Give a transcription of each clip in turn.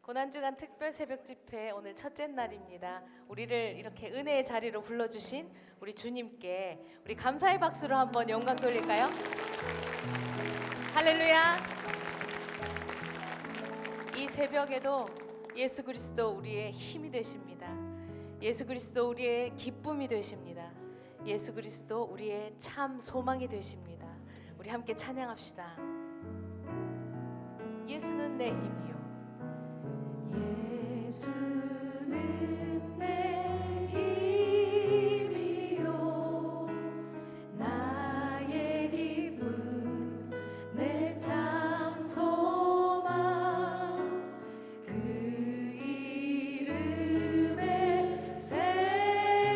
고난주간 특별 새벽 집회 오늘 첫째 날입니다. 우리를 이렇게 은혜의 자리로 불러주신 우리 주님께 우리 감사의 박수로 한번 영광 돌릴까요? 할렐루야! 이 새벽에도 예수 그리스도 우리의 힘이 되십니다. 예수 그리스도 우리의 기쁨이 되십니다. 예수 그리스도 우리의 참 소망이 되십니다. 우리 함께 찬양합시다. 예수는 내 힘이요. 예수는 내 힘이요 나의 기쁨 내 참 소망 그 이름의 생명이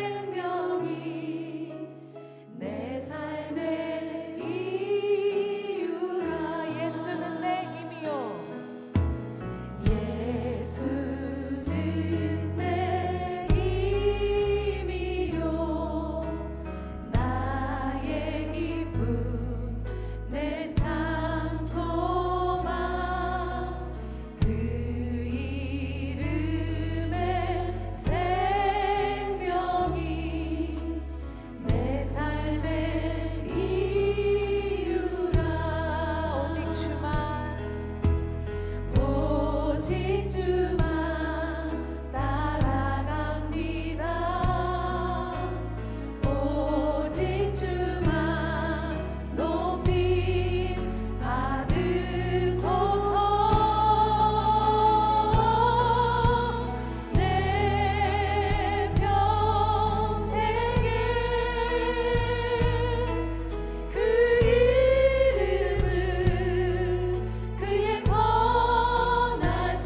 내 삶의 이유라. 예수는 내 힘이요. 예수는 내 힘이요 나의 기쁨 내 참 소망 그 이름의 생명이 내 삶의 이유라. 오직 주만 오직 주만 따라갑니다. 오직 주만 높이 받으소서. 내 평생에 그 이름을 그의 선하심을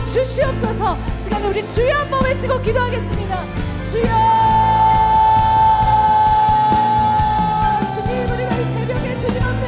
주시옵소서. 시간에 우리 주여 한번 외치고 기도하겠습니다. 주여. 주님, 우리가 이 새벽에 주님 앞에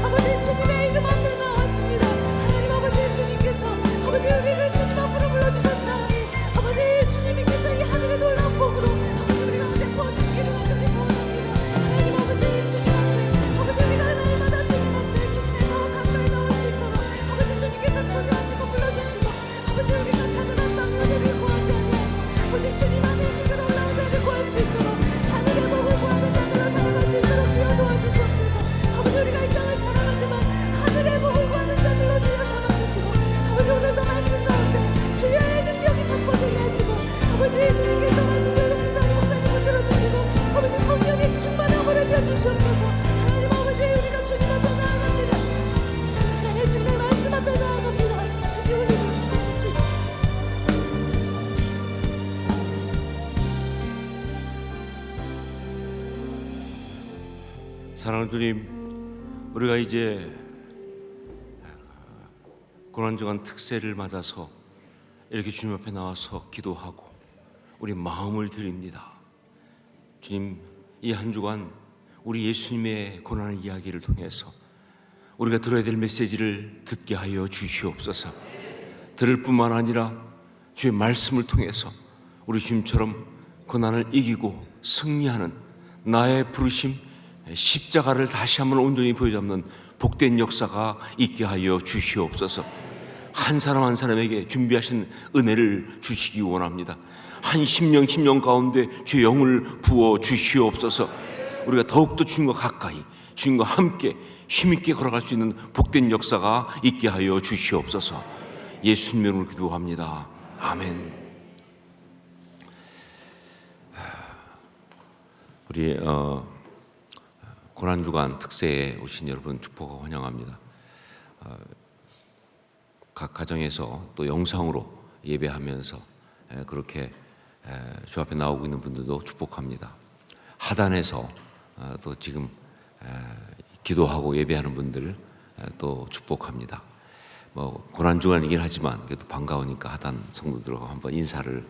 아버지 주님의 이름 앞에 나왔습니다. 하나님 아버지, 주님께서 아버지 우리를 주님 앞으로 불러주셨사오니 아버지 주님께서 이 하늘의 놀라운 복으로 아버지 우리 가운데 부어주시기를 간절히 소원합니다. 하나님 아버지 주님 앞에 아버지 우리가 날마다 주님 앞에 주님의 더 가까이 나올 수 있도록 아버지 주님께서 초대하시고 불러주시고 아버지 우리가 가난한 땅을 구하지 아니하고 아버지 주님 안에 있는 놀라운 자를 구할 수 있도록 하늘의 복을 구하는 자들로 살아갈 수 있도록 주여 도와주시옵소서. 아버지 우리가 이 땅을 살아가지만 하늘의 복을 구하는 자들로 주여 삼아주시고 아버지 오늘도 말씀 가운데 주여의 능력이 선포되게 하시고 아버지 주님께서 말씀대로 신사님 목사님을 들어주시고 아버지 성령의 충만함을 해주시옵소서. 하나님 아버지 우리가 주님 앞에 나아갑니다. 시간에 주님의 말씀 앞에 나아갑니다. 주님 우리를 사랑하는 주님, 우리가 이제 고난주간 특세를 맞아서 이렇게 주님 앞에 나와서 기도하고 우리 마음을 드립니다. 주님, 이 한 주간 우리 예수님의 고난의 이야기를 통해서 우리가 들어야 될 메시지를 듣게 하여 주시옵소서. 들을 뿐만 아니라 주의 말씀을 통해서 우리 주님처럼 고난을 이기고 승리하는 나의 부르심 십자가를 다시 한번 온전히 보여잡는 복된 역사가 있게 하여 주시옵소서. 한 사람 한 사람에게 준비하신 은혜를 주시기 원합니다. 한 심령 가운데 주의 영을 부어 주시옵소서. 우리가 더욱더 주님과 가까이 주님과 함께 힘있게 걸어갈 수 있는 복된 역사가 있게 하여 주시옵소서. 예수님 이름으로 기도합니다. 아멘. 우리 고난주간 특세에 오신 여러분 축복하고 환영합니다. 각 가정에서 또 영상으로 예배하면서 그렇게 주 앞에 나오고 있는 분들도 축복합니다. 하단에서 또 지금 기도하고 예배하는 분들 또 축복합니다. 뭐 고난주간이긴 하지만 그래도 반가우니까 하단 성도들하고 한번 인사를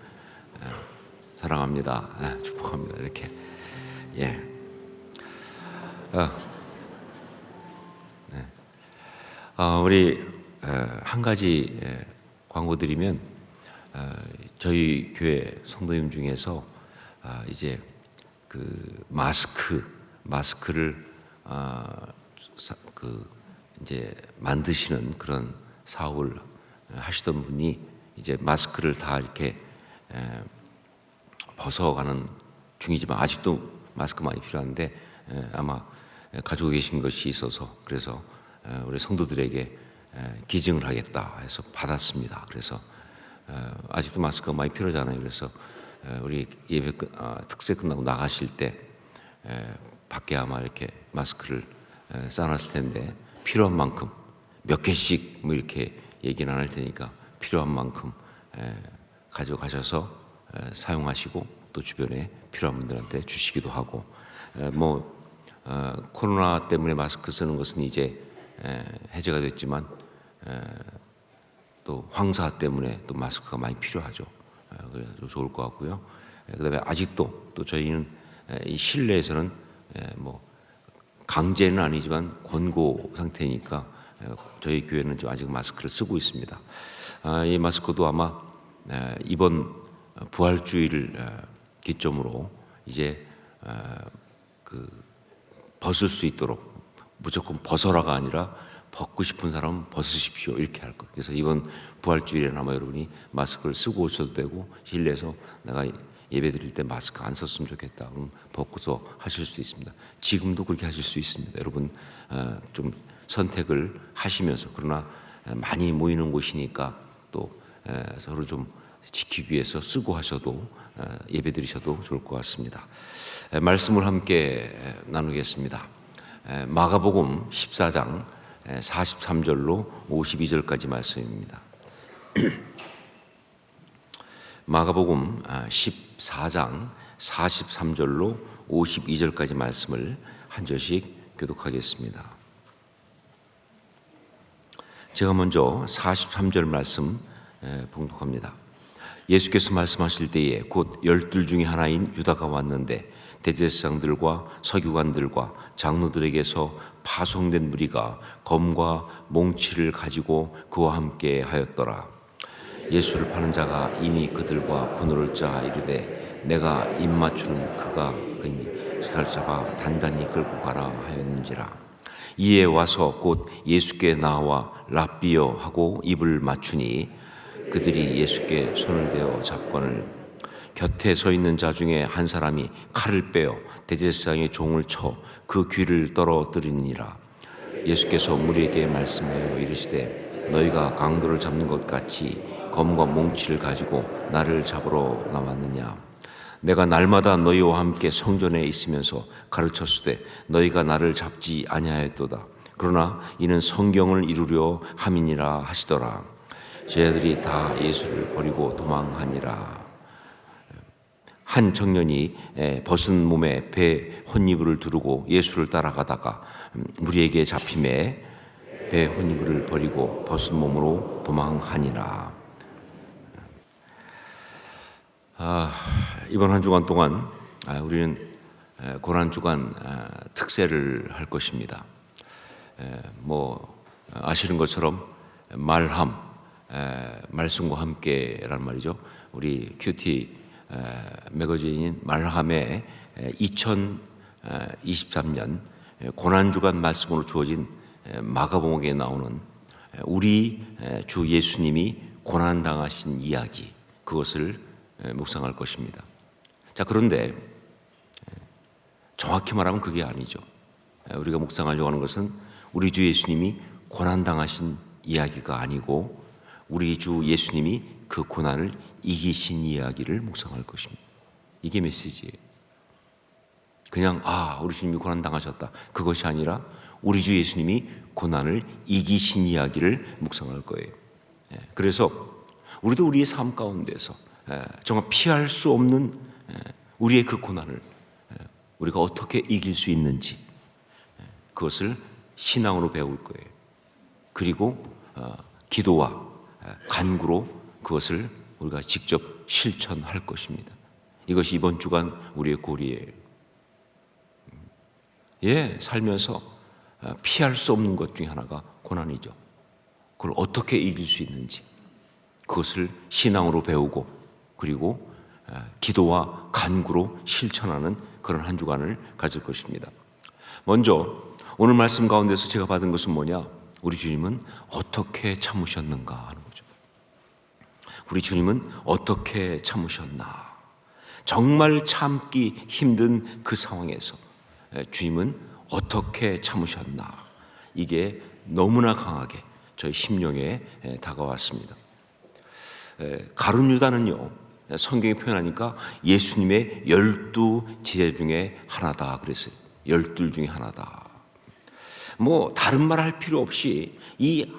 사랑합니다. 축복합니다. 이렇게 우리 한 가지 광고 드리면 저희 교회 성도님 중에서 이제 그 마스크를 이제 만드시는 그런 사업을 하시던 분이 이제 마스크를 다 이렇게 벗어가는 중이지만 아직도 마스크 많이 필요한데 아마 가지고 계신 것이 있어서 그래서 우리 성도들에게 기증을 하겠다 해서 받았습니다. 그래서 아직도 마스크가 많이 필요하잖아요. 그래서 우리 예배 특세 끝나고 나가실 때 밖에 아마 이렇게 마스크를 쌓아놨을 텐데 필요한 만큼 몇 개씩 뭐 이렇게 얘기는 안 할 테니까 필요한 만큼 가져가셔서 사용하시고 또 주변에 필요한 분들한테 주시기도 하고 코로나 때문에 마스크 쓰는 것은 이제 해제가 됐지만 또 황사 때문에 또 마스크가 많이 필요하죠. 그래서 좋을 것 같고요. 그다음에 아직도 또 저희는 이 실내에서는 뭐 강제는 아니지만 권고 상태니까 저희 교회는 지금 아직 마스크를 쓰고 있습니다. 이 마스크도 아마 이번 부활주의를 기점으로 이제 벗을 수 있도록 무조건 벗어라가 아니라 벗고 싶은 사람은 벗으십시오 이렇게 할 거예요. 그래서 이번 부활주일에는 아마 여러분이 마스크를 쓰고 오셔도 되고 실내에서 내가 예배 드릴 때 마스크 안 썼으면 좋겠다 그럼 벗고서 하실 수 있습니다. 지금도 그렇게 하실 수 있습니다. 여러분 좀 선택을 하시면서 그러나 많이 모이는 곳이니까 또 서로 좀 지키기 위해서 쓰고 하셔도 예배 드리셔도 좋을 것 같습니다. 말씀을 함께 나누겠습니다. 마가복음 14장 43절로 52절까지 말씀입니다. 마가복음 14장 43절로 52절까지 말씀을 한 절씩 교독하겠습니다. 제가 먼저 43절 말씀 봉독합니다. 예수께서 말씀하실 때에 곧 12 중에 하나인 유다가 왔는데 대제사장들과 서기관들과 장로들에게서 파송된 무리가 검과 몽치를 가지고 그와 함께 하였더라. 예수를 파는 자가 이미 그들과 군호를 짜 이르되 내가 입 맞추는 그가 그니 칼을 잡아 단단히 끌고 가라 하였는지라. 이에 와서 곧 예수께 나와 랍비여 하고 입을 맞추니 그들이 예수께 손을 대어 잡거늘 곁에 서 있는 자 중에 한 사람이 칼을 빼어 대제사장의 종을 쳐 그 귀를 떨어뜨리니라. 예수께서 무리에게 말씀하여 이르시되 너희가 강도를 잡는 것 같이 검과 몽치를 가지고 나를 잡으러 나왔느냐. 내가 날마다 너희와 함께 성전에 있으면서 가르쳤으되 너희가 나를 잡지 아니하였도다. 그러나 이는 성경을 이루려 함이니라 하시더라. 제자들이 다 예수를 버리고 도망하니라. 한 청년이 벗은 몸에 배 혼이불을 두르고 예수를 따라가다가 무리에게 잡힘에 배 혼이불을 버리고 벗은 몸으로 도망하니라. 이번 한 주간 동안 우리는 고난주간 특세를 할 것입니다. 아시는 것처럼 말함, 말씀과 함께란 말이죠. 우리 큐티 매거진인 말함에 2023년 고난주간 말씀으로 주어진 마가복음에 나오는 우리 주 예수님이 고난당하신 이야기, 그것을 묵상할 것입니다. 자, 그런데 정확히 말하면 그게 아니죠. 우리가 묵상하려고 하는 것은 우리 주 예수님이 고난당하신 이야기가 아니고 우리 주 예수님이 그 고난을 이기신 이야기를 묵상할 것입니다. 이게 메시지예요. 그냥 우리 주님이 고난당하셨다, 그것이 아니라 우리 주 예수님이 고난을 이기신 이야기를 묵상할 거예요. 그래서 우리도 우리의 삶 가운데서 정말 피할 수 없는 우리의 그 고난을 우리가 어떻게 이길 수 있는지 그것을 신앙으로 배울 거예요. 그리고 기도와 간구로 그것을 우리가 직접 실천할 것입니다. 이것이 이번 주간 우리의 고리예요. 살면서 피할 수 없는 것 중에 하나가 고난이죠. 그걸 어떻게 이길 수 있는지 그것을 신앙으로 배우고 그리고 기도와 간구로 실천하는 그런 한 주간을 가질 것입니다. 먼저 오늘 말씀 가운데서 제가 받은 것은 뭐냐? 우리 주님은 어떻게 참으셨는가 하는 거죠. 우리 주님은 어떻게 참으셨나? 정말 참기 힘든 그 상황에서 주님은 어떻게 참으셨나? 이게 너무나 강하게 저희 심령에 다가왔습니다. 가룟 유다는요, 성경이 표현하니까 예수님의 12 제자 중에 하나다 그랬어요. 12 중에 하나다. 다른 말 할 필요 없이 이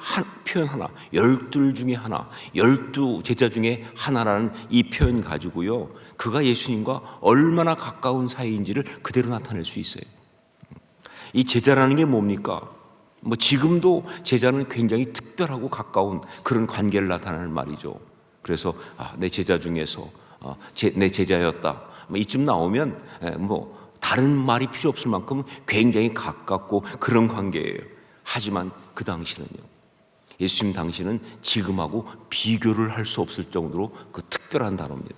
표현 하나, 12 중에 하나, 12 제자 중에 하나라는 이 표현 가지고요, 그가 예수님과 얼마나 가까운 사이인지를 그대로 나타낼 수 있어요. 이 제자라는 게 뭡니까? 지금도 제자는 굉장히 특별하고 가까운 그런 관계를 나타내는 말이죠. 그래서 내 제자 중에서 내 제자였다, 이쯤 나오면 다른 말이 필요 없을 만큼 굉장히 가깝고 그런 관계예요. 하지만 그 당시는요, 예수님 당시는 지금하고 비교를 할 수 없을 정도로 그 특별한 단어입니다.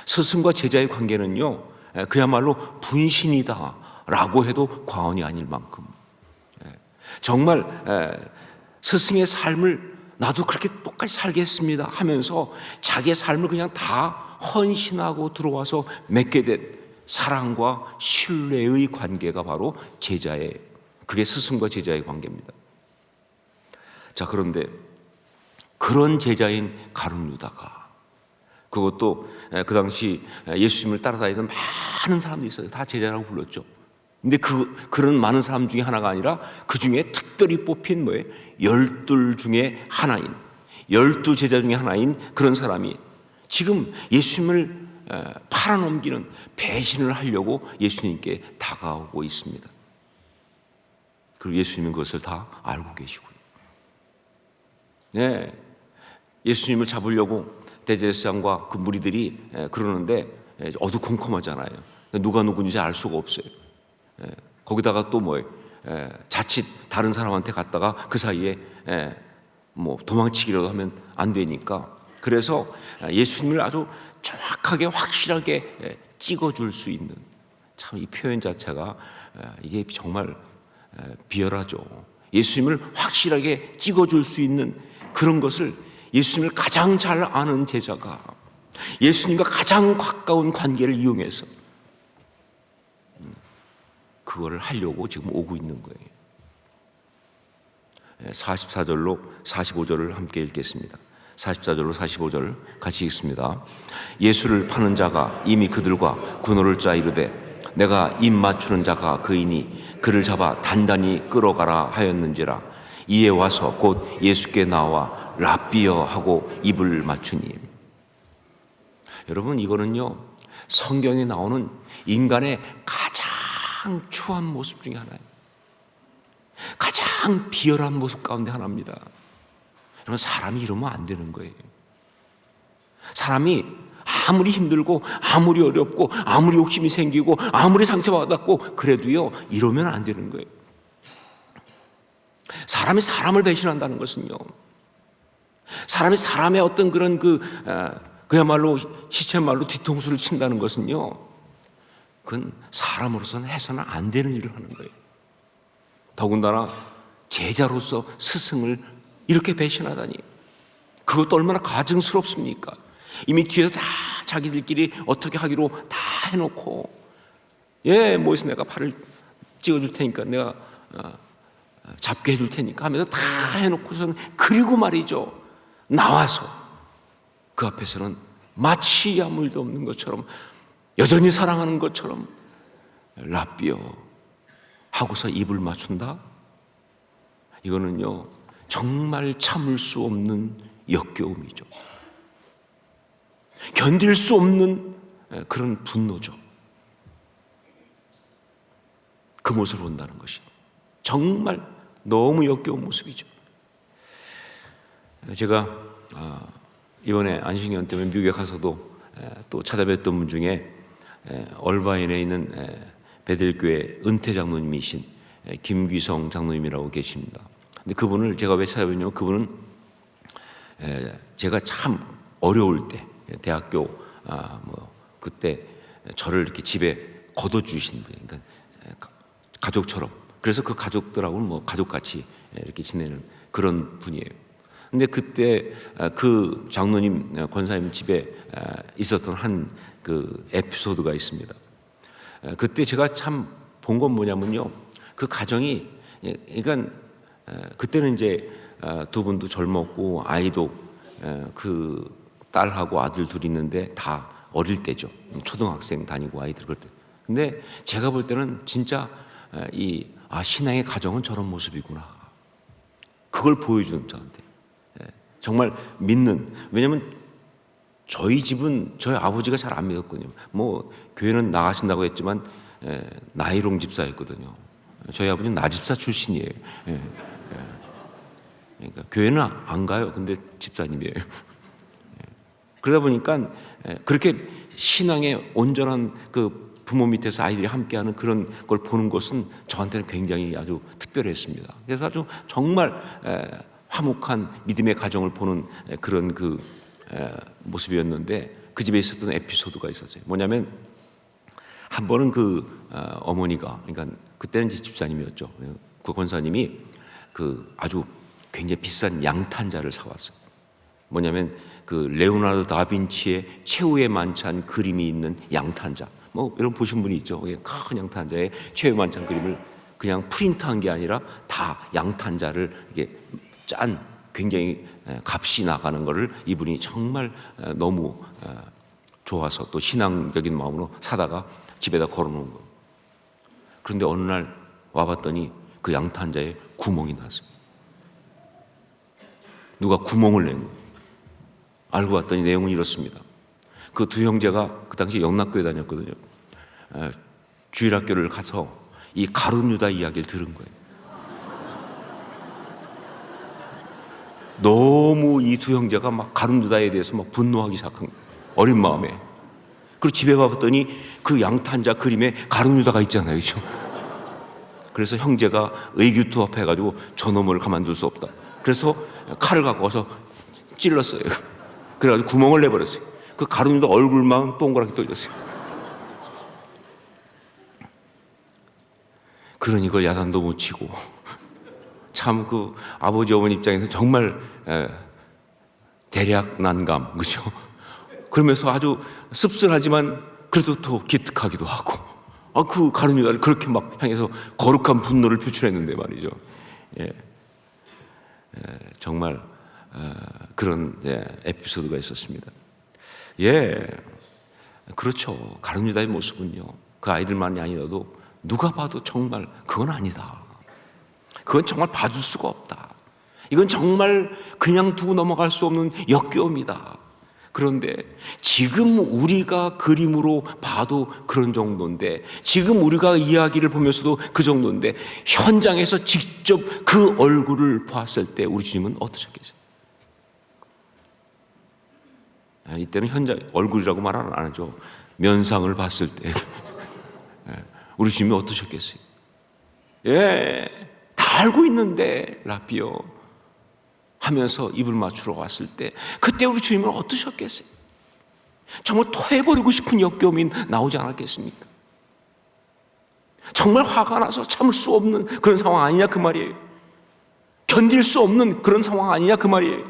스승과 제자의 관계는요, 그야말로 분신이다 라고 해도 과언이 아닐 만큼, 정말 스승의 삶을 나도 그렇게 똑같이 살겠습니다 하면서 자기의 삶을 그냥 다 헌신하고 들어와서 맺게 된 사랑과 신뢰의 관계가 바로 제자의, 그게 스승과 제자의 관계입니다. 자, 그런데 그런 제자인 가룟 유다가, 그것도 그 당시 예수님을 따라다니던 많은 사람들이 있어요. 다 제자라고 불렀죠. 근데 그런 많은 사람 중에 하나가 아니라 그 중에 특별히 뽑힌 12 중에 하나인, 12 제자 중에 하나인 그런 사람이 지금 예수님을 팔아넘기는 배신을 하려고 예수님께 다가오고 있습니다. 그리고 예수님은 그것을 다 알고 계시고요. 예수님을 잡으려고 대제사장과 그 무리들이 그러는데 어두컴컴하잖아요. 누가 누군지 알 수가 없어요. 거기다가 또 뭐예요? 자칫 다른 사람한테 갔다가 그 사이에 뭐 도망치기라도 하면 안 되니까, 그래서 예수님을 아주 정확하게 확실하게 찍어줄 수 있는, 참 이 표현 자체가 이게 정말 비열하죠. 예수님을 확실하게 찍어줄 수 있는 그런 것을 예수님을 가장 잘 아는 제자가 예수님과 가장 가까운 관계를 이용해서 그거를 하려고 지금 오고 있는 거예요. 44절로 45절을 함께 읽겠습니다. 44절로 45절 같이 읽습니다. 예수를 파는 자가 이미 그들과 군호를 짜 이르되 내가 입 맞추는 자가 그이니 그를 잡아 단단히 끌어가라 하였는지라. 이에 와서 곧 예수께 나와 랍비여 하고 입을 맞추니. 여러분, 이거는요 성경에 나오는 인간의 가장 추한 모습 중에 하나예요. 가장 비열한 모습 가운데 하나입니다. 여러분, 사람이 이러면 안 되는 거예요. 사람이 아무리 힘들고 아무리 어렵고 아무리 욕심이 생기고 아무리 상처받았고 그래도요 이러면 안 되는 거예요. 사람이 사람을 배신한다는 것은요, 사람이 사람의 어떤 그런 그야말로 시체말로 뒤통수를 친다는 것은요, 그건 사람으로서는 해서는 안 되는 일을 하는 거예요. 더군다나 제자로서 스승을 이렇게 배신하다니, 그것도 얼마나 가증스럽습니까? 이미 뒤에서 다 자기들끼리 어떻게 하기로 다 해놓고, 뭐해서 내가 팔을 찍어줄 테니까, 내가 잡게 해줄 테니까 하면서 다 해놓고서는, 그리고 말이죠, 나와서 그 앞에서는 마치 아무 일도 없는 것처럼, 여전히 사랑하는 것처럼 랍비여 하고서 입을 맞춘다? 이거는요 정말 참을 수 없는 역겨움이죠. 견딜 수 없는 그런 분노죠. 그 모습을 본다는 것이 정말 너무 역겨운 모습이죠. 제가 이번에 안식년 때문에 미국에 가서도 또 찾아뵀던 분 중에 얼바인에 있는 베델교회 은퇴 장로님이신 김귀성 장로님이라고 계십니다. 근데 그분을 제가 왜 찾아뵀냐면, 그분은 제가 참 어려울 때, 대학교 그때 저를 이렇게 집에 거둬주신 분이에요. 그러니까 가족처럼. 그래서 그 가족들하고는 뭐 가족같이 이렇게 지내는 그런 분이에요. 근데 그때 그 장로님 권사님 집에 있었던 한 그 에피소드가 있습니다. 그때 제가 참 본 건 뭐냐면요, 그 가정이, 그러니까 그때는 이제 두 분도 젊었고 아이도 그 딸하고 아들 둘이 있는데 다 어릴 때죠. 초등학생 다니고 아이들 그럴 때. 근데 제가 볼 때는 진짜 신앙의 가정은 저런 모습이구나, 그걸 보여준 저한테 정말 믿는. 왜냐하면 저희 집은 저희 아버지가 잘 안 믿었거든요. 뭐 교회는 나가신다고 했지만 나이롱 집사였거든요. 저희 아버지는 나집사 출신이에요. 그러니까 교회는 안 가요. 근데 집사님이에요. 그러다 보니까 그렇게 신앙의 온전한 그 부모 밑에서 아이들이 함께하는 그런 걸 보는 것은 저한테는 굉장히 아주 특별했습니다. 그래서 아주 정말 화목한 믿음의 가정을 보는 그런 그 모습이었는데, 그 집에 있었던 에피소드가 있었어요. 뭐냐면 한 번은 그 어머니가, 그러니까 그때는 이제 집사님이었죠. 그 권사님이 그 아주 굉장히 비싼 양탄자를 사왔어요. 뭐냐면 그 레오나르도 다빈치의 최후의 만찬 그림이 있는 양탄자. 뭐 여러분 보신 분이 있죠. 큰 양탄자에 최후의 만찬 그림을 그냥 프린트한 게 아니라 다 양탄자를 이게 짠, 굉장히 값이 나가는 거를 이분이 정말 너무 좋아서 또 신앙적인 마음으로 사다가 집에다 걸어놓은 거예요. 그런데 어느 날 와봤더니 그 양탄자에 구멍이 났어요. 누가 구멍을 낸 거예요. 알고 봤더니 내용은 이렇습니다. 그 두 형제가 그 당시 영락교회 다녔거든요. 주일학교를 가서 이 가룟 유다 이야기를 들은 거예요. 너무 이 두 형제가 막 가룟유다에 대해서 막 분노하기 시작한 거예요. 어린 마음에. 그리고 집에 가봤더니 그 양탄자 그림에 가룟유다가 있잖아요. 그죠? 그래서 형제가 의기투합해가지고 저놈을 가만둘 수 없다. 그래서 칼을 갖고 와서 찔렀어요. 그래가지고 구멍을 내버렸어요. 그 가룟유다 얼굴만 동그랗게 떨렸어요. 그러니 이걸 야단도 못 치고 참 그 아버지 어머니 입장에서 정말 대략 난감, 그죠? 그러면서 아주 씁쓸하지만 그래도 또 기특하기도 하고, 그 가룟유다를 그렇게 막 향해서 거룩한 분노를 표출했는데 말이죠. 정말 그런 에피소드가 있었습니다. 그렇죠. 가룟유다의 모습은요, 그 아이들만이 아니라도 누가 봐도 정말 그건 아니다. 그건 정말 봐줄 수가 없다. 이건 정말 그냥 두고 넘어갈 수 없는 역겨움이다. 그런데 지금 우리가 그림으로 봐도 그런 정도인데, 지금 우리가 이야기를 보면서도 그 정도인데, 현장에서 직접 그 얼굴을 봤을 때 우리 주님은 어떠셨겠어요? 이때는 현장 얼굴이라고 말 안 하죠. 면상을 봤을 때 우리 주님이 어떠셨겠어요? 다 알고 있는데 라삐요 하면서 입을 맞추러 왔을 때 그때 우리 주님은 어떠셨겠어요? 정말 토해버리고 싶은 역겨움이 나오지 않았겠습니까? 정말 화가 나서 참을 수 없는 그런 상황 아니냐 그 말이에요. 견딜 수 없는 그런 상황 아니냐 그 말이에요.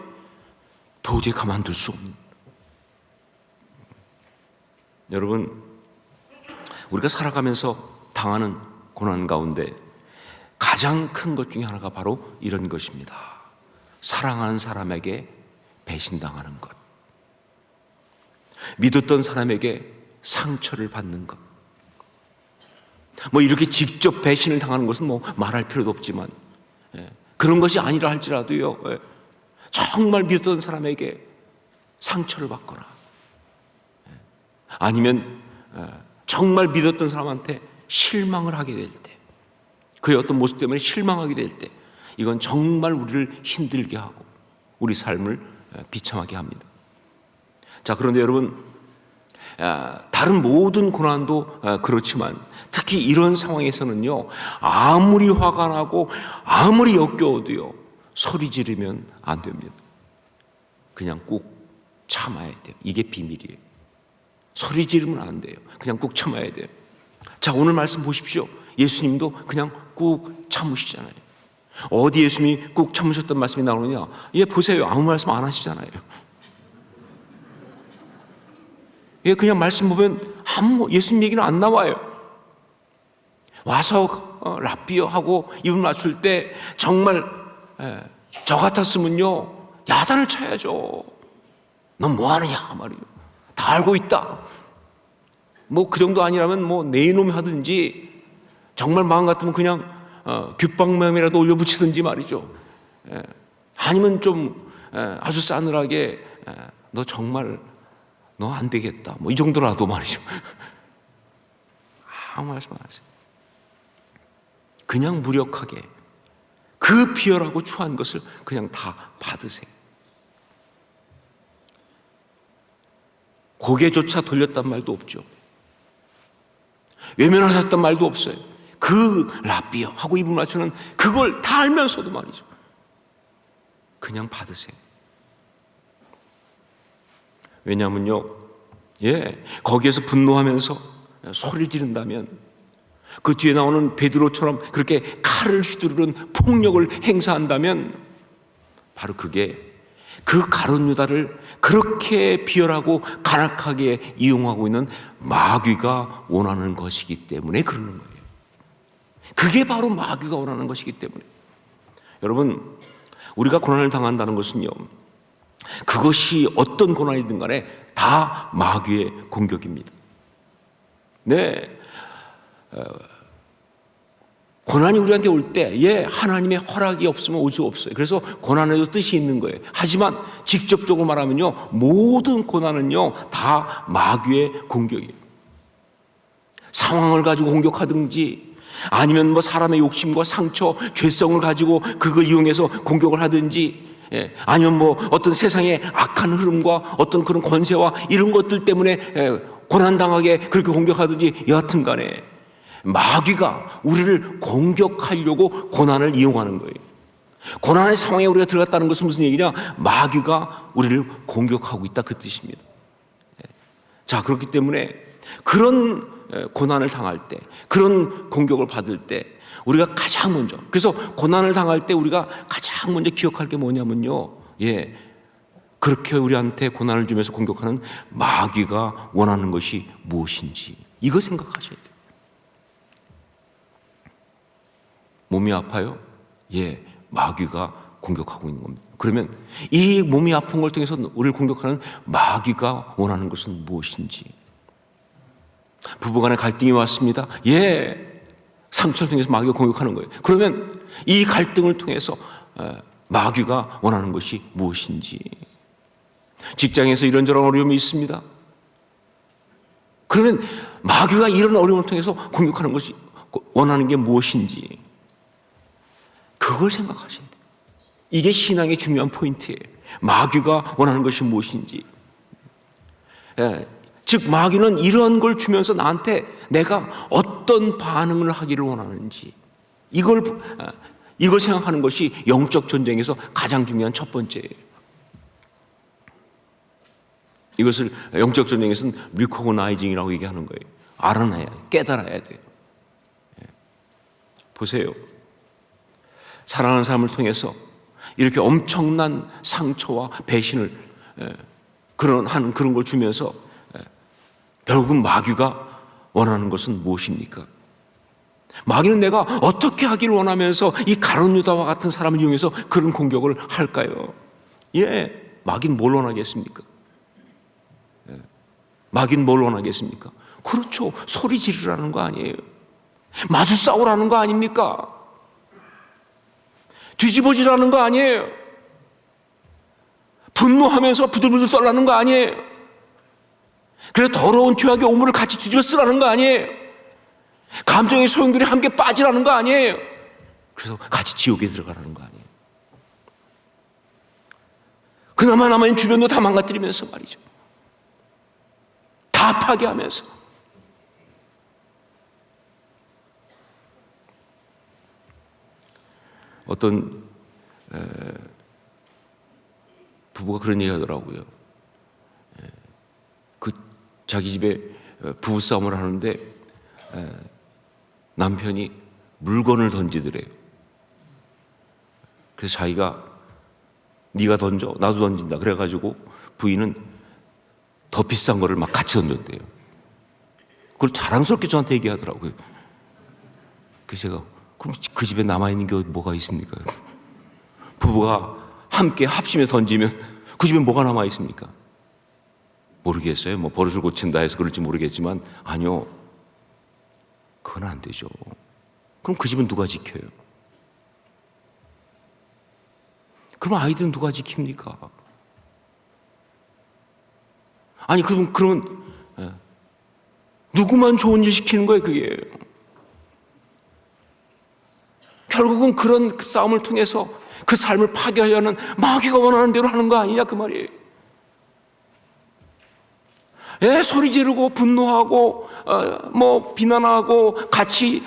도저히 가만둘 수 없는. 여러분, 우리가 살아가면서 당하는 고난 가운데 가장 큰 것 중에 하나가 바로 이런 것입니다. 사랑하는 사람에게 배신당하는 것, 믿었던 사람에게 상처를 받는 것. 이렇게 직접 배신을 당하는 것은 말할 필요도 없지만, 그런 것이 아니라 할지라도요, 정말 믿었던 사람에게 상처를 받거나, 아니면 정말 믿었던 사람한테 실망을 하게 될 때, 그의 어떤 모습 때문에 실망하게 될 때, 이건 정말 우리를 힘들게 하고 우리 삶을 비참하게 합니다. 자, 그런데 여러분, 다른 모든 고난도 그렇지만 특히 이런 상황에서는요, 아무리 화가 나고 아무리 역겨워도요, 소리 지르면 안 됩니다. 그냥 꾹 참아야 돼요. 이게 비밀이에요. 소리 지르면 안 돼요. 그냥 꾹 참아야 돼요. 자, 오늘 말씀 보십시오. 예수님도 그냥 꾹 참으시잖아요. 어디 예수님이 꾹 참으셨던 말씀이 나오느냐? 보세요. 아무 말씀 안 하시잖아요. 그냥 말씀 보면 예수님 얘기는 안 나와요. 와서 라삐요 하고 입을 맞출 때 정말 저 같았으면요, 야단을 쳐야죠. 넌 뭐 하느냐 말이에요. 다 알고 있다. 그 정도 아니라면 내 이놈이 하든지, 정말 마음 같으면 그냥 귓방망이라도 올려붙이든지 말이죠. 아니면 좀 아주 싸늘하게 너 정말 너 안 되겠다, 이 정도라도 말이죠. 아무 말씀 안 하세요. 그냥 무력하게 그 비열하고 추한 것을 그냥 다 받으세요. 고개조차 돌렸단 말도 없죠. 외면하셨단 말도 없어요. 그 라삐요 하고 입을 맞추는 그걸 다 알면서도 말이죠, 그냥 받으세요. 왜냐하면요, 거기에서 분노하면서 소리 지른다면 그 뒤에 나오는 베드로처럼 그렇게 칼을 휘두르는 폭력을 행사한다면 바로 그게 그 가룟유다를 그렇게 비열하고 간악하게 이용하고 있는 마귀가 원하는 것이기 때문에 그러는 거예요. 그게 바로 마귀가 원하는 것이기 때문에. 여러분, 우리가 고난을 당한다는 것은요, 그것이 어떤 고난이든 간에 다 마귀의 공격입니다. 고난이 우리한테 올 때 하나님의 허락이 없으면 올 수 없어요. 그래서 고난에도 뜻이 있는 거예요. 하지만 직접적으로 말하면요, 모든 고난은요 다 마귀의 공격이에요. 상황을 가지고 공격하든지, 아니면 사람의 욕심과 상처, 죄성을 가지고 그걸 이용해서 공격을 하든지, 아니면 뭐 어떤 세상의 악한 흐름과 어떤 그런 권세와 이런 것들 때문에 고난당하게 그렇게 공격하든지 여하튼 간에 마귀가 우리를 공격하려고 고난을 이용하는 거예요. 고난의 상황에 우리가 들어갔다는 것은 무슨 얘기냐? 마귀가 우리를 공격하고 있다, 그 뜻입니다. 자, 그렇기 때문에 그런 고난을 당할 때, 그런 공격을 받을 때 우리가 가장 먼저, 그래서 고난을 당할 때 우리가 가장 먼저 기억할 게 뭐냐면요, 그렇게 우리한테 고난을 주면서 공격하는 마귀가 원하는 것이 무엇인지 이거 생각하셔야 돼요. 몸이 아파요? 마귀가 공격하고 있는 겁니다. 그러면 이 몸이 아픈 걸 통해서 우리를 공격하는 마귀가 원하는 것은 무엇인지. 부부간에 갈등이 왔습니다. 상처를 통해서 마귀가 공격하는 거예요. 그러면 이 갈등을 통해서 마귀가 원하는 것이 무엇인지. 직장에서 이런저런 어려움이 있습니다. 그러면 마귀가 이런 어려움을 통해서 공격하는 것이 원하는 게 무엇인지 그걸 생각하셔야 돼요. 이게 신앙의 중요한 포인트예요. 마귀가 원하는 것이 무엇인지. 즉 마귀는 이런 걸 주면서 나한테 내가 어떤 반응을 하기를 원하는지 이걸 생각하는 것이 영적 전쟁에서 가장 중요한 첫 번째예요. 이것을 영적 전쟁에서는 리코그나이징이라고 얘기하는 거예요. 알아내야, 깨달아야 돼요. 보세요. 사랑하는 사람을 통해서 이렇게 엄청난 상처와 배신을 하는 그런 걸 주면서 결국 마귀가 원하는 것은 무엇입니까? 마귀는 내가 어떻게 하기를 원하면서 이 가룟 유다와 같은 사람을 이용해서 그런 공격을 할까요? 마귀는 뭘 원하겠습니까? 마귀는 뭘 원하겠습니까? 그렇죠. 소리 지르라는 거 아니에요. 마주 싸우라는 거 아닙니까? 뒤집어지라는 거 아니에요. 분노하면서 부들부들 떨라는 거 아니에요. 그래서 더러운 죄악의 오물을 같이 뒤집어 쓰라는 거 아니에요. 감정의 소용돌이 함께 빠지라는 거 아니에요. 그래서 같이 지옥에 들어가라는 거 아니에요. 그나마 남아있는 주변도 다 망가뜨리면서 말이죠. 다 파괴하면서. 어떤 부부가 그런 얘기 하더라고요. 자기 집에 부부싸움을 하는데 남편이 물건을 던지더래요. 그래서 자기가 네가 던져, 나도 던진다 그래가지고 부인은 더 비싼 거를 막 같이 던졌대요. 그걸 자랑스럽게 저한테 얘기하더라고요. 그래서 제가 그럼 그 집에 남아있는 게 뭐가 있습니까? 부부가 함께 합심해서 던지면 그 집에 뭐가 남아있습니까? 모르겠어요. 뭐 버릇을 고친다 해서 그럴지 모르겠지만 아니요. 그건 안 되죠. 그럼 그 집은 누가 지켜요? 그럼 아이들은 누가 지킵니까? 아니 그러면 누구만 좋은 일 시키는 거예요, 그게? 결국은 그런 싸움을 통해서 그 삶을 파괴하려는 마귀가 원하는 대로 하는 거 아니냐 그 말이에요. 소리 지르고 분노하고 뭐 비난하고 같이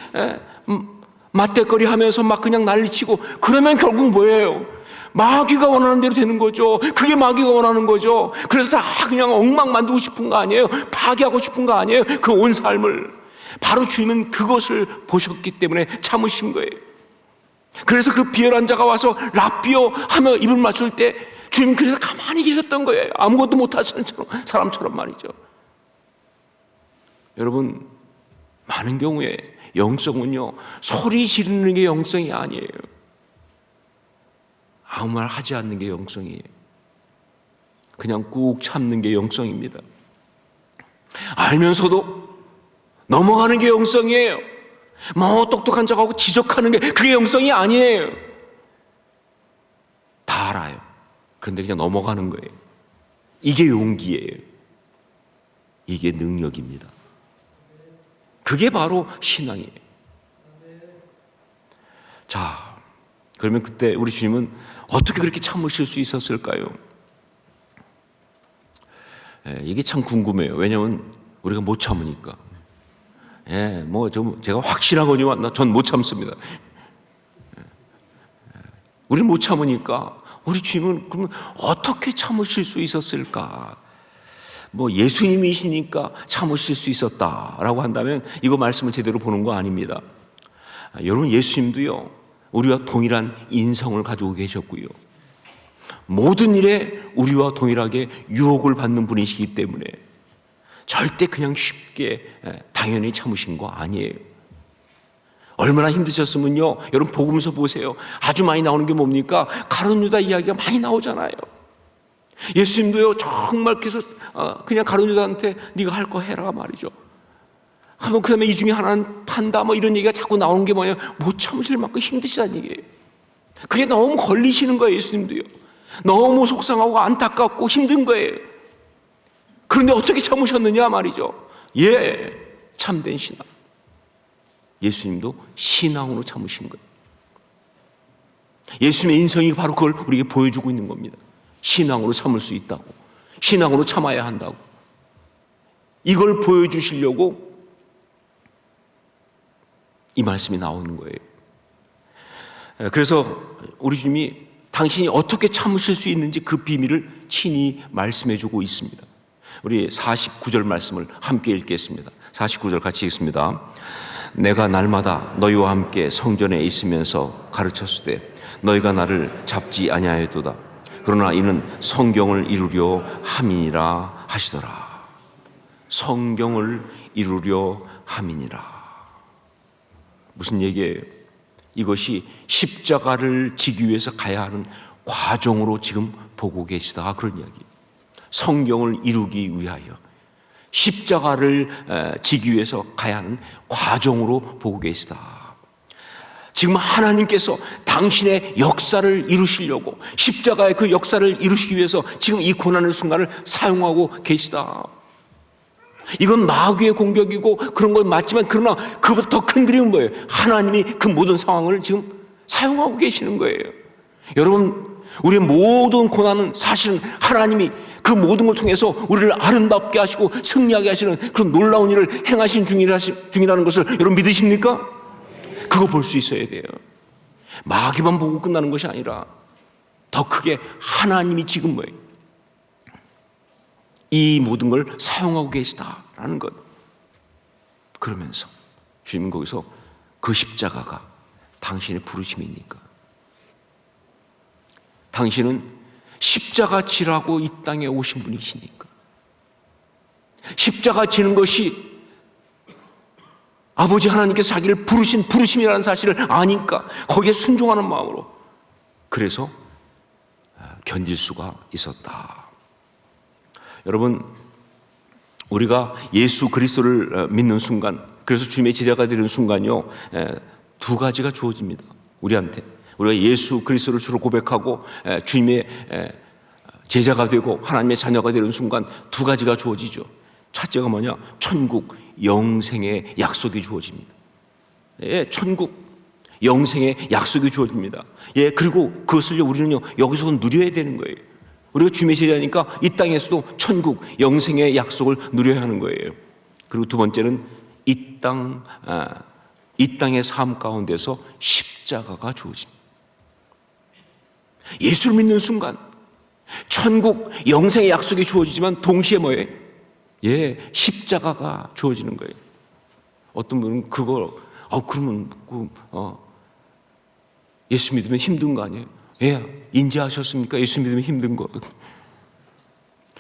맞대거리 하면서 막 그냥 난리치고 그러면 결국 뭐예요? 마귀가 원하는 대로 되는 거죠. 그게 마귀가 원하는 거죠. 그래서 다 그냥 엉망 만들고 싶은 거 아니에요? 파괴하고 싶은 거 아니에요? 그 온 삶을. 바로 주님은 그것을 보셨기 때문에 참으신 거예요. 그래서 그 비열한 자가 와서 라삐어 하며 입을 맞출 때 주님 그래서 가만히 계셨던 거예요. 아무것도 못하시는 사람처럼 말이죠. 여러분, 많은 경우에 영성은요, 소리 지르는 게 영성이 아니에요. 아무 말 하지 않는 게 영성이에요. 그냥 꾹 참는 게 영성입니다. 알면서도 넘어가는 게 영성이에요. 뭐 똑똑한 척하고 지적하는 게 그게 영성이 아니에요. 다 알아요. 그런데 그냥 넘어가는 거예요. 이게 용기예요. 이게 능력입니다. 그게 바로 신앙이에요. 자, 그러면 그때 우리 주님은 어떻게 그렇게 참으실 수 있었을까요? 이게 참 궁금해요. 왜냐하면 우리가 못 참으니까. 제가 확실하거니와 전 못 참습니다. 우리는 못 참으니까 우리 주님은 그러면 어떻게 참으실 수 있었을까? 예수님이시니까 참으실 수 있었다라고 한다면 이거 말씀을 제대로 보는 거 아닙니다. 여러분, 예수님도요, 우리와 동일한 인성을 가지고 계셨고요, 모든 일에 우리와 동일하게 유혹을 받는 분이시기 때문에 절대 그냥 쉽게 당연히 참으신 거 아니에요. 얼마나 힘드셨으면요, 여러분 복음서 보세요. 아주 많이 나오는 게 뭡니까? 가룟 유다 이야기가 많이 나오잖아요. 예수님도요, 정말 그래서 그냥 가룟 유다한테 네가 할 거 해라 말이죠. 한번 그 다음에 이 중에 하나는 판다 이런 얘기가 자꾸 나오는 게 뭐냐, 못 참으실 만큼 힘드시다는 얘기예요. 그게 너무 걸리시는 거예요. 예수님도요, 너무 속상하고 안타깝고 힘든 거예요. 그런데 어떻게 참으셨느냐 말이죠. 참된 신앙. 예수님도 신앙으로 참으신 거예요. 예수님의 인성이 바로 그걸 우리에게 보여주고 있는 겁니다. 신앙으로 참을 수 있다고, 신앙으로 참아야 한다고, 이걸 보여주시려고 이 말씀이 나오는 거예요. 그래서 우리 주님이 당신이 어떻게 참으실 수 있는지 그 비밀을 친히 말씀해 주고 있습니다. 우리 49절 말씀을 함께 읽겠습니다. 49절 같이 읽습니다. 내가 날마다 너희와 함께 성전에 있으면서 가르쳤으되 너희가 나를 잡지 아니하였도다. 그러나 이는 성경을 이루려 함이니라 하시더라. 성경을 이루려 함이니라. 무슨 얘기예요? 이것이 십자가를 지기 위해서 가야 하는 과정으로 지금 보고 계시다, 그런 이야기. 성경을 이루기 위하여 십자가를 지기 위해서 가야 하는 과정으로 보고 계시다. 지금 하나님께서 당신의 역사를 이루시려고, 십자가의 그 역사를 이루시기 위해서 지금 이 고난의 순간을 사용하고 계시다. 이건 마귀의 공격이고 그런 건 맞지만, 그러나 그보다 더 큰 그림은 뭐예요? 하나님이 그 모든 상황을 지금 사용하고 계시는 거예요. 여러분, 우리의 모든 고난은 사실은 하나님이 그 모든 걸 통해서 우리를 아름답게 하시고 승리하게 하시는 그런 놀라운 일을 행하신 중이라는 것을 여러분 믿으십니까? 그거 볼 수 있어야 돼요. 마귀만 보고 끝나는 것이 아니라 더 크게 하나님이 지금 뭐예요? 이 모든 걸 사용하고 계시다라는 것. 그러면서 주님은 거기서 그 십자가가 당신의 부르심이니까, 당신은 십자가 지라고 이 땅에 오신 분이시니까, 십자가 지는 것이 아버지 하나님께서 자기를 부르신 부르심이라는 사실을 아니까 거기에 순종하는 마음으로, 그래서 견딜 수가 있었다. 여러분, 우리가 예수 그리스도를 믿는 순간, 그래서 주님의 제자가 되는 순간요, 두 가지가 주어집니다. 우리한테. 우리가 예수 그리스도를 주로 고백하고 주님의 제자가 되고 하나님의 자녀가 되는 순간 두 가지가 주어지죠. 첫째가 뭐냐? 천국 영생의 약속이 주어집니다. 천국 영생의 약속이 주어집니다. 그리고 그것을 우리는요, 여기서 누려야 되는 거예요. 우리가 주님의 제자니까 이 땅에서도 천국 영생의 약속을 누려야 하는 거예요. 그리고 두 번째는 이 땅의 삶 가운데서 십자가가 주어집니다. 예수를 믿는 순간 천국 영생의 약속이 주어지지만 동시에 뭐예요? 십자가가 주어지는 거예요. 어떤 분은 그러면 예수 믿으면 힘든 거 아니에요? 인지하셨습니까? 예수 믿으면 힘든 거.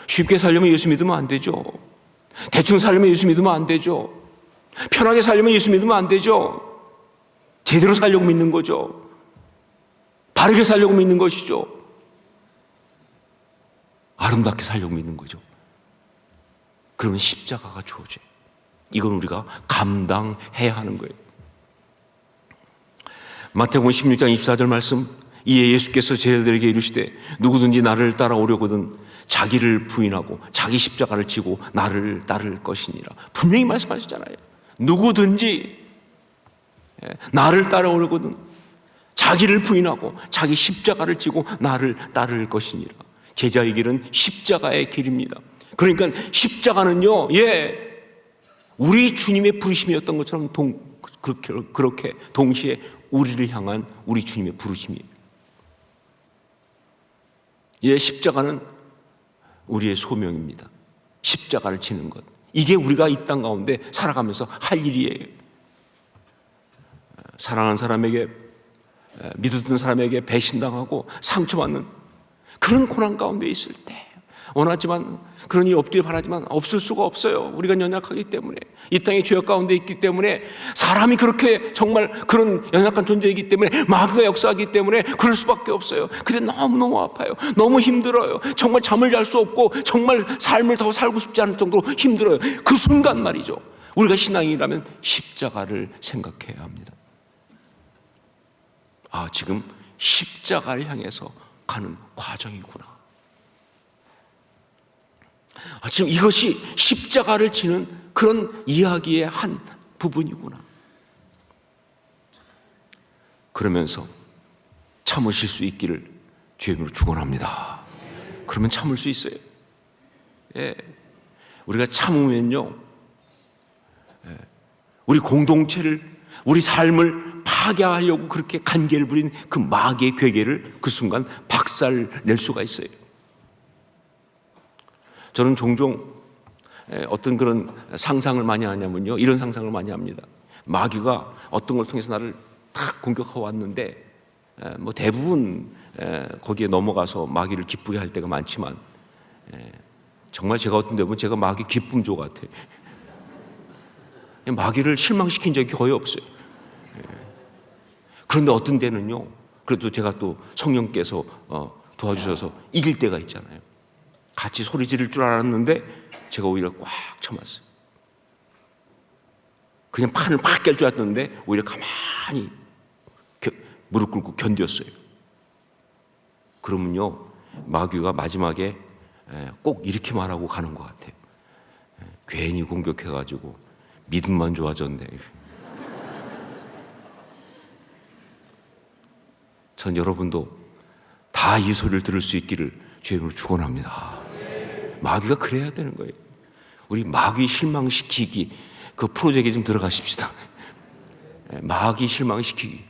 쉽게 살려면 예수 믿으면 안 되죠. 대충 살려면 예수 믿으면 안 되죠. 편하게 살려면 예수 믿으면 안 되죠. 제대로 살려고 믿는 거죠. 바르게 살려고 믿는 것이죠. 아름답게 살려고 믿는 거죠. 그러면 십자가가 주어져요. 이건 우리가 감당해야 하는 거예요. 마태복음 16장 24절 말씀, 이에 예수께서 제자들에게 이르시되 누구든지 나를 따라오려거든 자기를 부인하고 자기 십자가를 지고 나를 따를 것이니라. 분명히 말씀하셨잖아요. 누구든지 나를 따라오려거든 자기를 부인하고 자기 십자가를 지고 나를 따를 것이니라. 제자의 길은 십자가의 길입니다. 그러니까 십자가는요, 우리 주님의 부르심이었던 것처럼 그렇게 동시에 우리를 향한 우리 주님의 부르심이에요. 십자가는 우리의 소명입니다. 십자가를 지는 것, 이게 우리가 이 땅 가운데 살아가면서 할 일이에요. 사랑하는 사람에게, 믿었던 사람에게 배신당하고 상처받는 그런 고난 가운데 있을 때, 원하지만 그런 일이 없길 바라지만 없을 수가 없어요. 우리가 연약하기 때문에, 이 땅의 죄악 가운데 있기 때문에, 사람이 그렇게 정말 그런 연약한 존재이기 때문에, 마귀가 역사하기 때문에 그럴 수밖에 없어요. 근데 너무너무 아파요. 너무 힘들어요. 정말 잠을 잘 수 없고 정말 삶을 더 살고 싶지 않을 정도로 힘들어요. 그 순간 말이죠, 우리가 신앙이라면 십자가를 생각해야 합니다. 지금 십자가를 향해서 가는 과정이구나. 지금 이것이 십자가를 지는 그런 이야기의 한 부분이구나. 그러면서 참으실 수 있기를 주님으로 축원합니다. 그러면 참을 수 있어요. 우리가 참으면요, 우리 공동체를, 우리 삶을 파괴하려고 그렇게 간계를 부린 그 마귀의 괴계를 그 순간 박살낼 수가 있어요. 저는 종종 어떤 그런 상상을 많이 하냐면요, 이런 상상을 많이 합니다. 마귀가 어떤 걸 통해서 나를 탁 공격하고 왔는데, 뭐 대부분 거기에 넘어가서 마귀를 기쁘게 할 때가 많지만, 정말 제가 어떤 데 보면 제가 마귀 기쁨조 같아요. 마귀를 실망시킨 적이 거의 없어요. 그런데 어떤 데는요, 그래도 제가 또 성령께서 도와주셔서 이길 때가 있잖아요. 같이 소리 지를 줄 알았는데 제가 오히려 꽉 참았어요. 그냥 판을 팍 깰 줄 알았는데 오히려 가만히 무릎 꿇고 견뎠어요. 그러면요, 마귀가 마지막에 꼭 이렇게 말하고 가는 것 같아요. 괜히 공격해가지고 믿음만 좋아졌네. 전 여러분도 다 이 소리를 들을 수 있기를 주님으로 축원합니다. 마귀가 그래야 되는 거예요. 우리 마귀 실망시키기 그 프로젝트에 좀 들어가십시다. 마귀 실망시키기,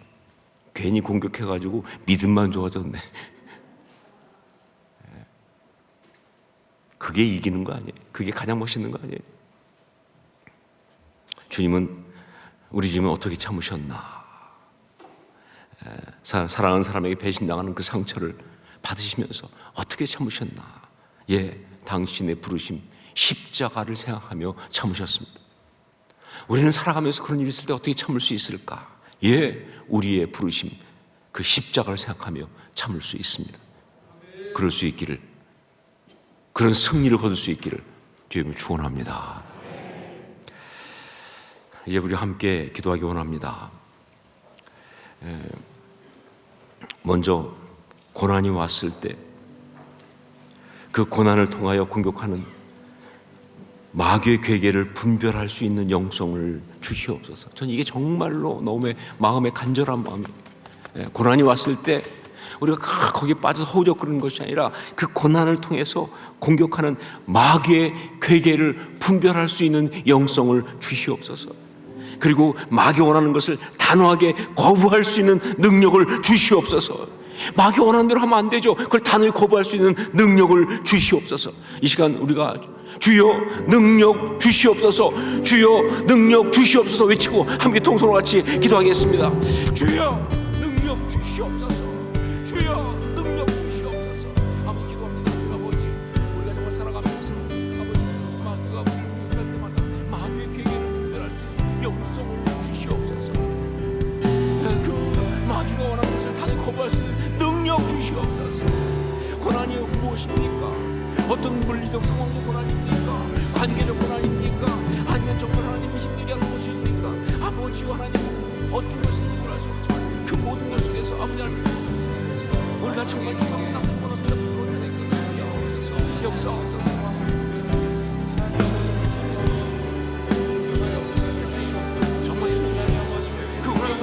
괜히 공격해가지고 믿음만 좋아졌네. 그게 이기는 거 아니에요? 그게 가장 멋있는 거 아니에요? 주님은, 우리 주님은 어떻게 참으셨나? 사랑하는 사람에게 배신당하는 그 상처를 받으시면서 어떻게 참으셨나? 당신의 부르심 십자가를 생각하며 참으셨습니다. 우리는 살아가면서 그런 일이 있을 때 어떻게 참을 수 있을까? 우리의 부르심, 그 십자가를 생각하며 참을 수 있습니다. 그럴 수 있기를, 그런 승리를 거둘 수 있기를 주님을 축원합니다. 이제 우리 함께 기도하기 원합니다. 먼저 고난이 왔을 때 그 고난을 통하여 공격하는 마귀의 괴계를 분별할 수 있는 영성을 주시옵소서. 저는 이게 정말로 너무 마음에 간절한 마음이에요. 고난이 왔을 때 우리가 거기에 빠져서 허우적거리는 것이 아니라 그 고난을 통해서 공격하는 마귀의 괴계를 분별할 수 있는 영성을 주시옵소서. 그리고 마귀 원하는 것을 단호하게 거부할 수 있는 능력을 주시옵소서. 마귀 원하는 대로 하면 안 되죠. 그걸 단호히 거부할 수 있는 능력을 주시옵소서. 이 시간 우리가 주여 능력 주시옵소서, 주여 능력 주시옵소서 외치고 함께 통성으로 같이 기도하겠습니다. 주여 능력 주시옵소서, 주여 능력 주시옵소서. 한번 기도합니다. 아버지, 우리가 정말 살아가면서 아버지, 마귀가 우리를 공격할 때마다 마귀의 계획을 분별할 수 있는 영성을 주시옵소서. 그 마귀가 원하는 것을 단히 거부할 수 있는 능력 주시옵소서. 고난이 무엇입니까? 어떤 물리적 상황적 고난입니까? 관계적 고난입니까? 아니면 정말 하나님이 힘들게 하는 것입니까? 아버지 하나님, 어떤 것인지 몰라서 그렇지만 그 모든 것 속에서 아버지 하나님, 우리가 정말 주님께 남는 원합니다. 부끄러워지는 것을 역사하옵소서. 정말 주님 그 고난을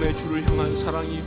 마음의 주를 향한 사랑이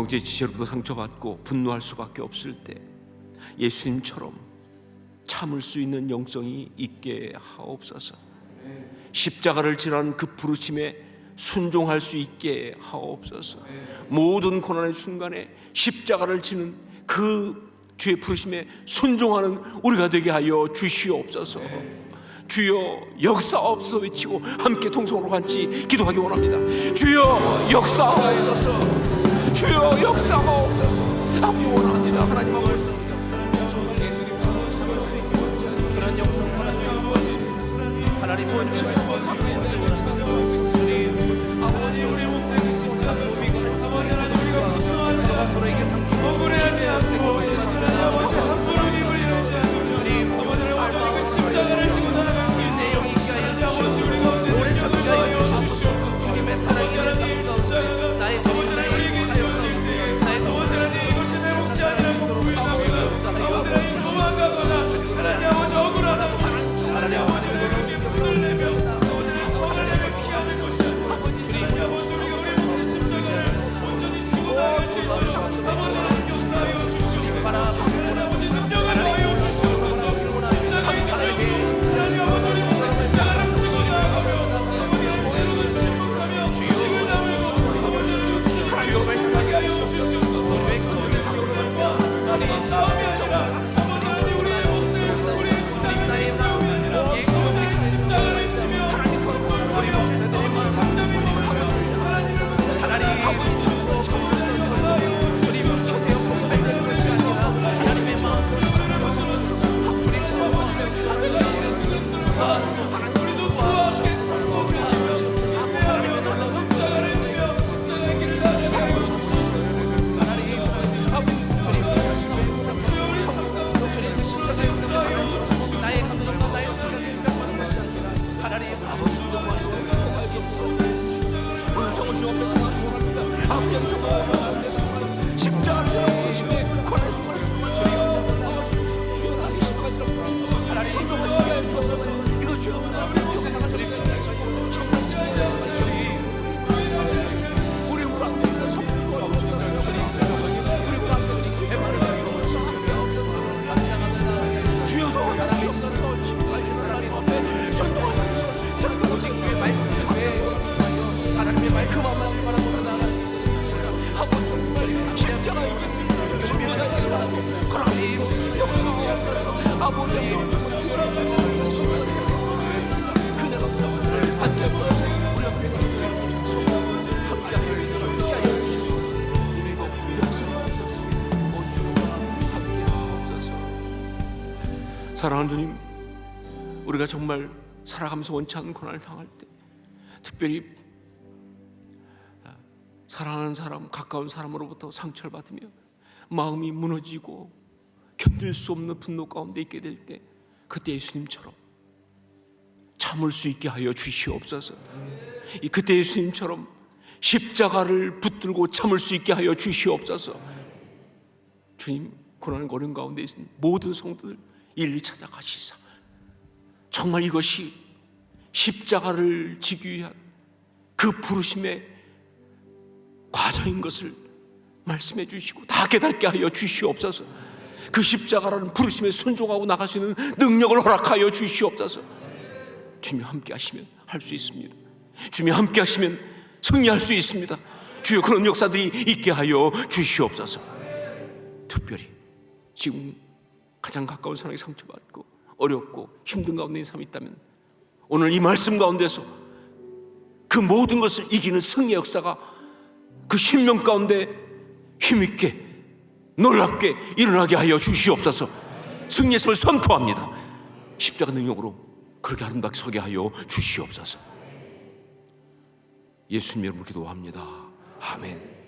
공동체 지체로도 상처받고 분노할 수밖에 없을 때 예수님처럼 참을 수 있는 영성이 있게 하옵소서. 십자가를 지라는 그 부르심에 순종할 수 있게 하옵소서. 모든 고난의 순간에 십자가를 지는 그 주의 부르심에 순종하는 우리가 되게 하여 주시옵소서. 주여 역사옵소서 외치고 함께 통성으로 같이 기도하기 원합니다. 주여 역사옵소서. 주여 역사옵소서. 아버지 원합니다. 하나님 앞에 그런 영성 하나님 도와주십니다. 하나님 원치를 갖고 있는 주님 아버지 우리 목사님 진짜 누비고 아버지 하나님 우리가 서로에게 상처를 억울해하지 않고 주님 아버지 십자가를 지고 나아가는 이 내용이 있게 하여 주시옵소서. 오래 참게 하여 주시옵소서. 주님의 사랑이 있는 나의 주님 나의 행복하여 나의 아버지 하나님 이것이 내 몫이 아니라고 부인하거나 아버지 하나님 도망가거나 하나님 아버지 억울하다고 하나님 아버지 내가 기쁨을 내며 주 앞에서 원합니다. 아버지 앞에서 십자가를 지시고 고난의 순간에 순간 저희 감사합니다. 이거 나의 십자가를 하나님 순종할 수 있게 하여 주옵소서. 이거 주여 우리 교회 나가서 정말 승리해서 저희 우리 불안되는 성품과 우리 불안되는 주의 말을 주옵소서. 주여 도와주시옵소서. 십자가를 살아서 순종하소서. 저렇게 오직 주의 말씀에 하나님의 말 그 마음만 바라보며 나아가는 한번 좀 저리 십자가 이기시 순교가 지나고 그러니 영광 없어서 아버지 영광 주여 주여 주여 그대로 함께 보세요. 우리 앞에서 성령 함께하여 주시옵소서. 우리가 역사하옵소서. 함께하옵소서. 사랑하는 주님, 우리가 정말 살아가면서 원치 않는 고난을 당할 때, 특별히 사랑하는 사람, 가까운 사람으로부터 상처를 받으며 마음이 무너지고 견딜 수 없는 분노 가운데 있게 될 때, 그때 예수님처럼 참을 수 있게 하여 주시옵소서. 그때 예수님처럼 십자가를 붙들고 참을 수 있게 하여 주시옵소서. 주님, 고난과 어려움 가운데 있는 모든 성도들 일일이 찾아가시사 정말 이것이 십자가를 지기 위한 그 부르심의 과정인 것을 말씀해 주시고 다 깨닫게 하여 주시옵소서. 그 십자가라는 부르심에 순종하고 나갈 수 있는 능력을 허락하여 주시옵소서. 주님 함께 하시면 할 수 있습니다. 주님 함께 하시면 승리할 수 있습니다. 주여, 그런 역사들이 있게 하여 주시옵소서. 특별히 지금 가장 가까운 사람에게 상처받고 어렵고 힘든 가운데 있는 사람이 있다면, 오늘 이 말씀 가운데서 그 모든 것을 이기는 승리의 역사가 그 심령 가운데 힘있게 놀랍게 일어나게 하여 주시옵소서. 승리의 삶을 선포합니다. 십자가 능력으로 그렇게 아름답게 서게 하여 주시옵소서. 예수님 이름으로 기도합니다. 아멘.